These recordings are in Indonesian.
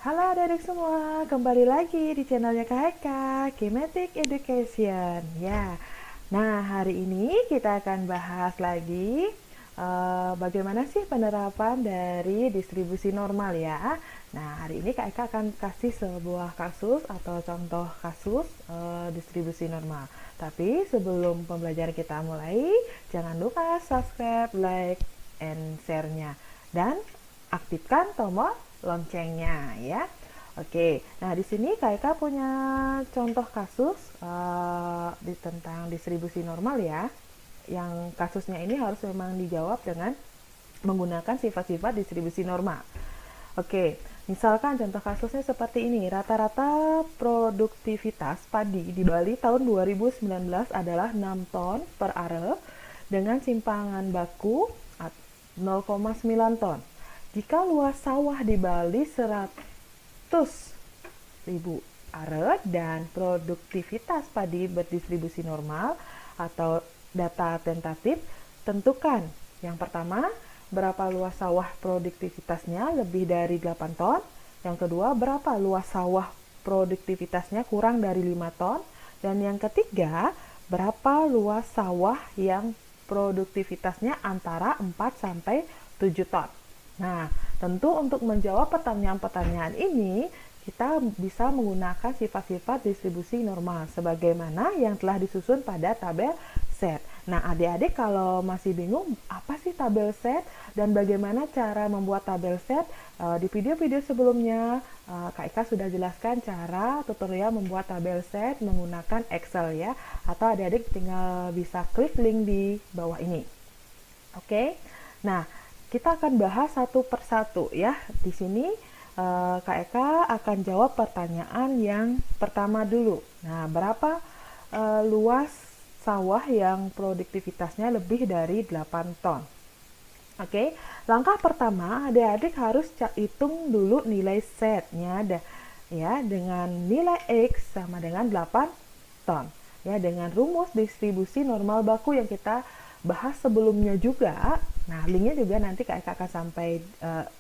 Halo adik-adik semua, kembali lagi di channelnya Kak Eka, Kinetic Education. Ya, nah hari ini kita akan bahas lagi bagaimana sih penerapan dari distribusi normal ya. Nah hari ini Kak Eka akan kasih sebuah kasus atau contoh kasus distribusi normal. Tapi sebelum pembelajaran kita mulai, jangan lupa subscribe, like, and share-nya. Dan aktifkan tombol loncengnya ya. Oke, nah di sini Kak Eka punya contoh kasus tentang distribusi normal ya. Yang kasusnya ini harus memang dijawab dengan menggunakan sifat-sifat distribusi normal. Oke, misalkan contoh kasusnya seperti ini. Rata-rata produktivitas padi di Bali tahun 2019 adalah 6 ton per are dengan simpangan baku 0,9 ton. Jika luas sawah di Bali 100.000 are dan produktivitas padi berdistribusi normal atau data tentatif, tentukan yang pertama, berapa luas sawah produktivitasnya lebih dari 8 ton. Yang kedua, berapa luas sawah produktivitasnya kurang dari 5 ton. Dan yang ketiga, berapa luas sawah yang produktivitasnya antara 4 sampai 7 ton. Nah, tentu untuk menjawab pertanyaan-pertanyaan ini, kita bisa menggunakan sifat-sifat distribusi normal sebagaimana yang telah disusun pada tabel set. Nah, adik-adik kalau masih bingung apa sih tabel set dan bagaimana cara membuat tabel set, di video-video sebelumnya Kak Ika sudah jelaskan cara tutorial membuat tabel set menggunakan Excel ya, atau adik-adik tinggal bisa klik link di bawah ini. Oke. Nah, kita akan bahas satu persatu ya. Di sini Kak Eka akan jawab pertanyaan yang pertama dulu. Nah, berapa luas sawah yang produktivitasnya lebih dari 8 ton? Oke, langkah pertama adik-adik harus hitung dulu nilai setnya ya, dengan nilai X sama dengan 8 ton. Ya, dengan rumus distribusi normal baku yang kita bahas sebelumnya juga. Nah, linknya juga nanti Kak Eka akan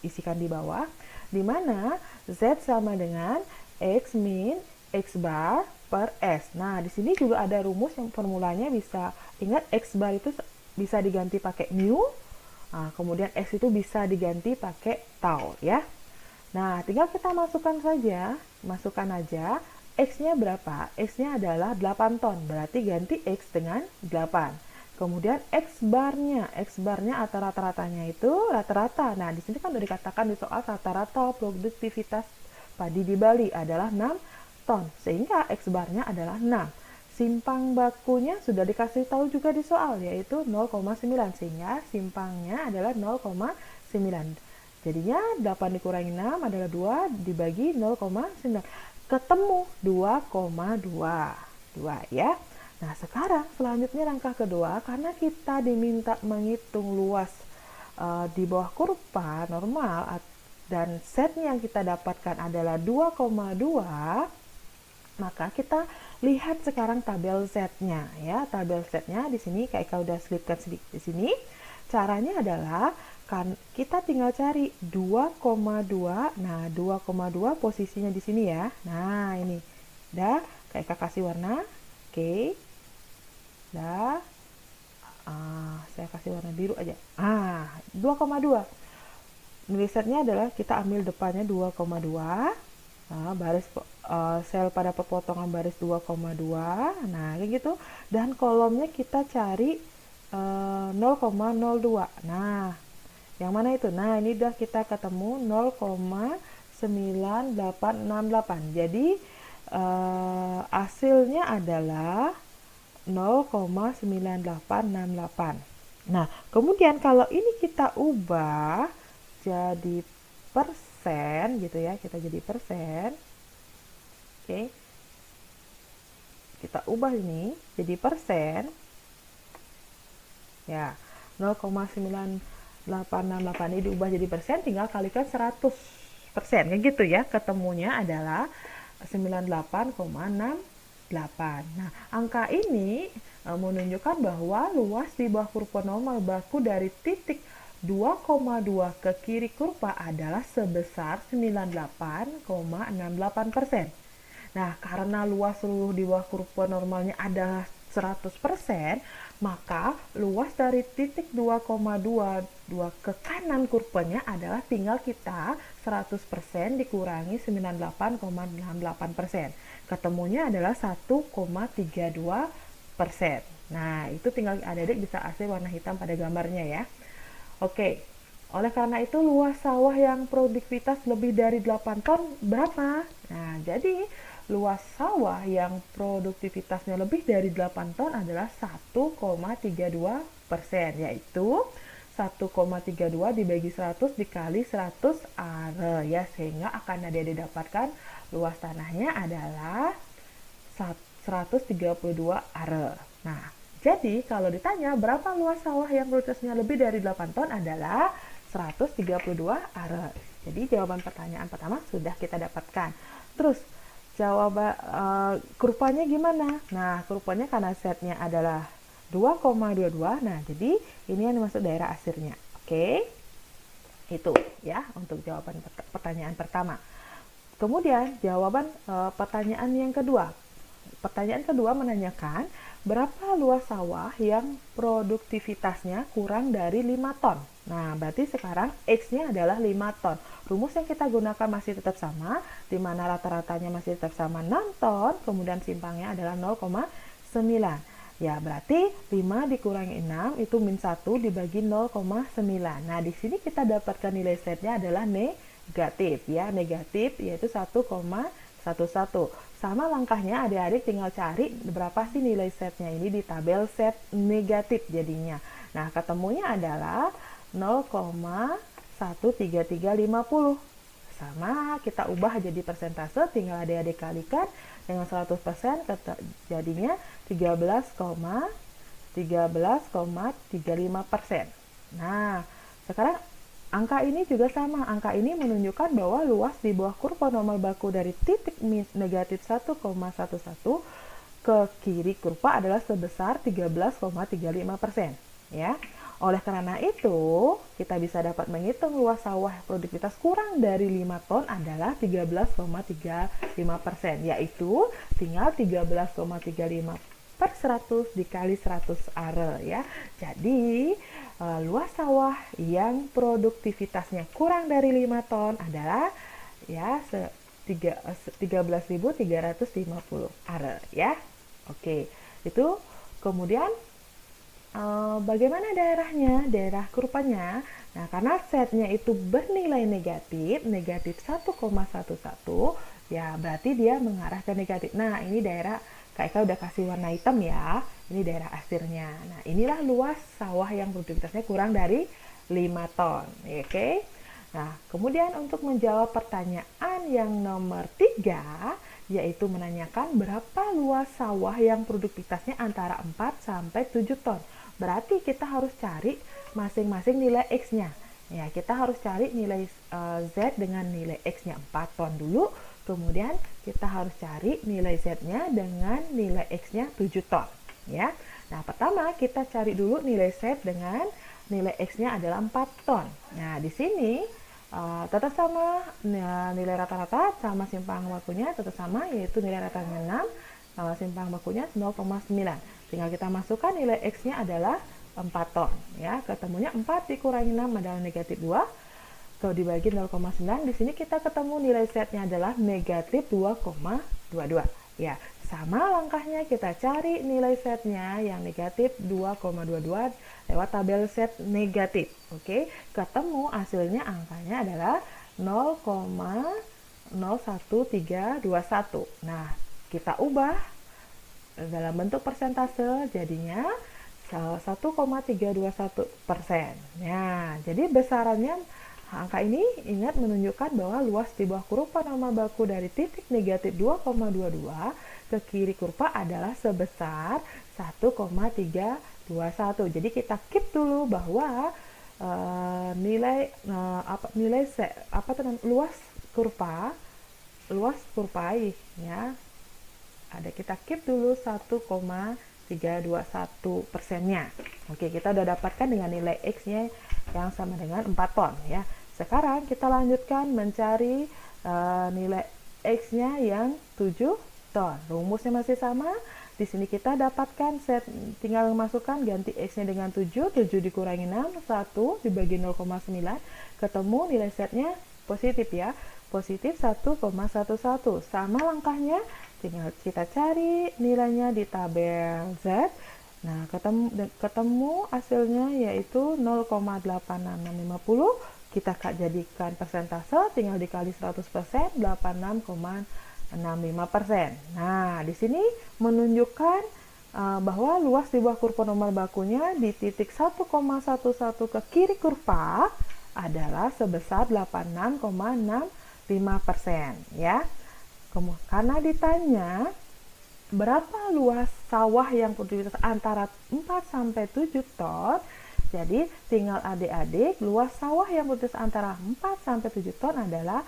isikan di bawah, di mana Z sama dengan X min X bar per S. Nah, di sini juga ada rumus yang formulanya bisa ingat, X bar itu bisa diganti pakai mu, kemudian X itu bisa diganti pakai tau ya. Nah, tinggal kita masukkan aja X-nya berapa? X-nya adalah 8 ton, berarti ganti X dengan 8. Kemudian X barnya atau rata-ratanya itu rata-rata. Nah, di sini kan sudah dikatakan di soal rata-rata produktivitas padi di Bali adalah 6 ton, sehingga X barnya adalah 6. Simpang bakunya sudah dikasih tahu juga di soal, yaitu 0,9, sehingga simpangnya adalah 0,9. Jadinya 8 dikurangi 6 adalah 2 dibagi 0,9. Ketemu 2,2. 2 ya. Nah, sekarang selanjutnya langkah kedua, karena kita diminta menghitung luas di bawah kurva normal dan setnya yang kita dapatkan adalah 2,2, maka kita lihat sekarang tabel setnya ya. Tabel setnya di sini Kak Ika udah selipkan sedikit di sini. Caranya adalah kan kita tinggal cari 2,2. Nah, 2,2 posisinya di sini ya. Nah, ini. Udah Kak Ika kasih warna. Oke. Dah, saya kasih warna biru aja. 2,2. Nilai setnya adalah kita ambil depannya 2,2. Nah, baris sel pada perpotongan baris 2,2. Nah, kayak gitu. Dan kolomnya kita cari 0,02. Nah, yang mana itu? Nah, ini udah kita ketemu 0,9868. Jadi hasilnya adalah 0,9868. Nah, kemudian kalau ini kita ubah jadi persen gitu ya, kita jadi persen. Oke. Kita ubah ini jadi persen. Ya, 0,9868 ini diubah jadi persen, tinggal kalikan 100%. Kayak gitu ya, ketemunya adalah 98,6. Nah, angka ini menunjukkan bahwa luas di bawah kurva normal baku dari titik 2,2 ke kiri kurva adalah sebesar 98,68%. Nah, karena luas seluruh di bawah kurva normalnya adalah 100%, maka luas dari titik 2,22 ke kanan kurvanya adalah tinggal kita 100% dikurangi 98,68%. Ketemunya adalah 1,32%. Nah, itu tinggal adik-adik bisa AC warna hitam pada gambarnya ya. Oke, oleh karena itu luas sawah yang produktivitas lebih dari 8 ton berapa? Nah, jadi luas sawah yang produktivitasnya lebih dari 8 ton adalah 1,32%, yaitu 1,32 dibagi 100 dikali 100 are ya, sehingga akan ada didapatkan luas tanahnya adalah 132 are. Nah, jadi kalau ditanya berapa luas sawah yang produktivitasnya lebih dari 8 ton adalah 132 are. Jadi jawaban pertanyaan pertama sudah kita dapatkan. Terus jawaban kurvanya gimana? Nah, kurvanya karena setnya adalah 2,22. Nah, jadi ini yang dimaksud daerah asirnya. Oke. Itu ya untuk jawaban pertanyaan pertama. Kemudian jawaban pertanyaan yang kedua. Pertanyaan kedua menanyakan berapa luas sawah yang produktivitasnya kurang dari 5 ton. Nah, berarti sekarang X-nya adalah 5 ton. Rumus yang kita gunakan masih tetap sama, di mana rata-ratanya masih tetap sama 6 ton, kemudian simpangnya adalah 0,9. Ya, berarti 5 dikurangi 6 itu min 1 dibagi 0,9. Nah, di sini kita dapatkan nilai setnya adalah negatif ya, negatif yaitu 1,11. Sama langkahnya adik-adik tinggal cari berapa sih nilai setnya ini di tabel set negatif jadinya. Nah, ketemunya adalah 0,13350. Sama, kita ubah jadi persentase, tinggal adik-adik kalikan dengan 100%, jadinya 13,35%. Nah, sekarang angka ini juga sama. Angka ini menunjukkan bahwa luas di bawah kurva normal baku dari titik negatif 1,11 ke kiri kurva adalah sebesar 13,35%. Ya. Oleh karena itu, kita bisa dapat menghitung luas sawah produktivitas kurang dari 5 ton adalah 13,35%, yaitu tinggal 13,35 per 100 dikali 100 are ya. Jadi luas sawah yang produktivitasnya kurang dari 5 ton adalah ya 13.350 are ya. Oke, itu kemudian bagaimana daerahnya, daerah kurvanya? Nah, karena setnya itu bernilai negatif, negatif 1,11, ya berarti dia mengarah ke negatif. Nah, ini daerah Kak Eka udah kasih warna hitam ya, ini daerah asirnya. Nah, inilah luas sawah yang produktivitasnya kurang dari 5 ton, oke? Nah, kemudian untuk menjawab pertanyaan yang nomor 3, yaitu menanyakan berapa luas sawah yang produktivitasnya antara 4 sampai 7 ton. Berarti kita harus cari masing-masing nilai X-nya. Ya, kita harus cari nilai Z dengan nilai X-nya 4 ton dulu. Kemudian kita harus cari nilai Z-nya dengan nilai X-nya 7 ton. Ya. Nah, pertama kita cari dulu nilai Z dengan nilai X-nya adalah 4 ton. Nah, di sini tetap sama nilai rata-rata sama simpang bakunya tetap sama, yaitu nilai rata-ratanya 6 sama simpang bakunya 0,9. Tinggal kita masukkan nilai X-nya adalah 4 ton. Ya, ketemunya 4 dikurangi 6 adalah negatif 2. Kalau dibagi 0,9, di sini kita ketemu nilai Z-nya adalah negatif 2,22. Ya, sama langkahnya kita cari nilai Z-nya yang negatif 2,22 lewat tabel Z negatif. Oke, ketemu hasilnya angkanya adalah 0,01321. Nah, kita ubah dalam bentuk persentase jadinya 1,321%. Nah, jadi besarannya angka ini ingat menunjukkan bahwa luas di bawah kurva normal baku dari titik negatif 2,22 ke kiri kurva adalah sebesar 1,321. Jadi kita keep dulu bahwa luas kurva ya. Ada kita keep dulu 1,321%-nya. Oke, kita udah dapatkan dengan nilai X-nya yang sama dengan 4 ton ya. Sekarang kita lanjutkan mencari nilai X-nya yang 7 ton. Rumusnya masih sama. Di sini kita dapatkan tinggal masukkan ganti X-nya dengan 7 dikurangi 6, 1 dibagi 0,9, ketemu nilai setnya positif ya, positif 1,11. Sama langkahnya, tinggal kita cari nilainya di tabel Z. Nah, ketemu hasilnya yaitu 0,86650. Kita jadikan persentase, tinggal dikali 100%, 86,65%. Nah, di sini menunjukkan bahwa luas di bawah kurva normal bakunya di titik 1,11 ke kiri kurva adalah sebesar 86,65% ya. Karena ditanya berapa luas sawah yang produktivitas antara 4 sampai 7 ton, jadi tinggal adik-adik luas sawah yang produktivitas antara 4 sampai 7 ton adalah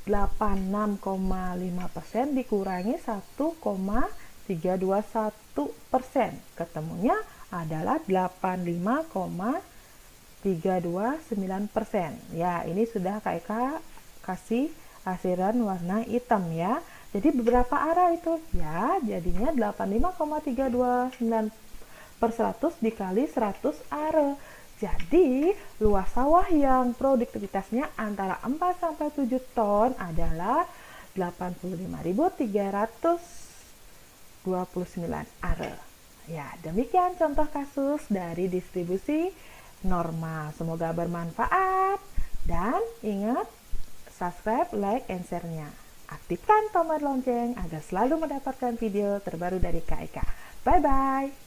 86,5% dikurangi 1,321%. Ketemunya adalah 85,329%. Ya, ini sudah Kak Eka kasih asiran warna hitam ya. Jadi beberapa arah itu? Ya, jadinya 85,329 per 100 dikali 100 are. Jadi, luas sawah yang produktivitasnya antara 4 sampai 7 ton adalah 85.329 are. Ya, demikian contoh kasus dari distribusi normal. Semoga bermanfaat dan ingat subscribe, like, and share-nya. Aktifkan tombol lonceng agar selalu mendapatkan video terbaru dari Kak Eka. Bye-bye.